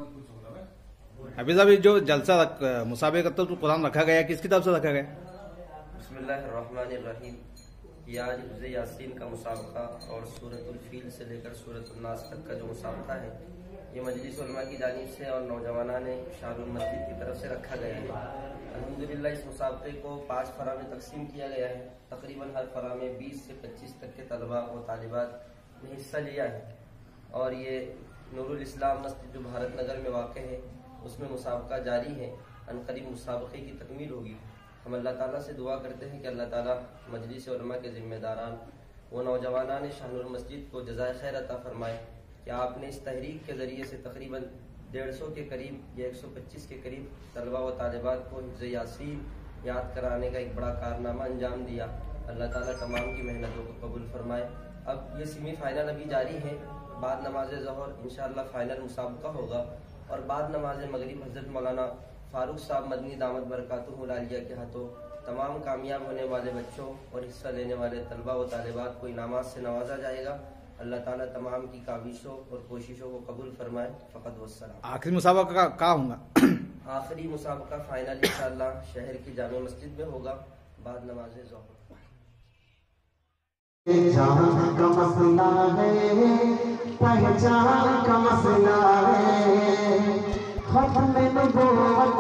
अभी साहब जो जलसा मुसाबिकतुल कुरान रखा गया किस किताब से रखा गया? बिस्मिल्लाहिर्रहमानिर्रहीम। ये आज हिफ्ज़ यासीन का मुसाबका और सूरतुल फील से लेकर सूरतुल नास तक का जो मुसाबका है ये मजलिस उलमा की जानिब से और नौजवाना ने शारुल मस्जिद की तरफ से रखा गया है। अल्हम्दुलिल्लाह इस मुसाबके को 5 फरा में तकसीम किया गया है। तकरीबन हर फरा में 20 से 25 तक के तलबा और तालिबात ने हिस्सा लिया है और ये नूरुल इस्लाम मस्जिद जो भारत नगर में वाक़ है उसमें मुसाबका जारी है। अनकरीब मुसाबके की तकमील होगी। हम अल्लाह ताला से दुआ करते हैं कि अल्लाह ताला मजलिस उलमा के ज़िम्मेदारान वो नौजवानान शानुल मस्जिद को जज़ाए खैर अता फरमाए कि आपने इस तहरीक के ज़रिए से तकरीबन 150 के करीब या 125 के करीब तलबा व तालिबात को हिफ्ज़ यासीन याद कराने का एक बड़ा कारनामा अंजाम दिया। अल्लाह ताला तमाम की मेहनतों को कबूल फरमाए। अब ये सेमीफाइनल अभी जारी है। बाद नमाज ज़ोहर इंशाअल्लाह फाइनल मुसाबका होगा और बाद नमाज मगरिब हज़रत मौलाना फारूक साहब मदनी दामत बरकातुहु आलिया के हाथों तमाम कामयाब होने वाले बच्चों और हिस्सा लेने वाले तलबा व तालिबात को इनामात से नवाजा जाएगा। अल्लाह ताला तमाम की काविशों और कोशिशों को कबूल फरमाए। फ़क़त वस्सलाम। आखिरी मुसाबका कहाँ होगा? आखिरी मुसाबका फाइनल इंशाअल्लाह शहर की जामे मस्जिद में होगा बाद नमाज ज़ोहर। जहाँ का मसला है पहचान का मसला है खत्म नबूवत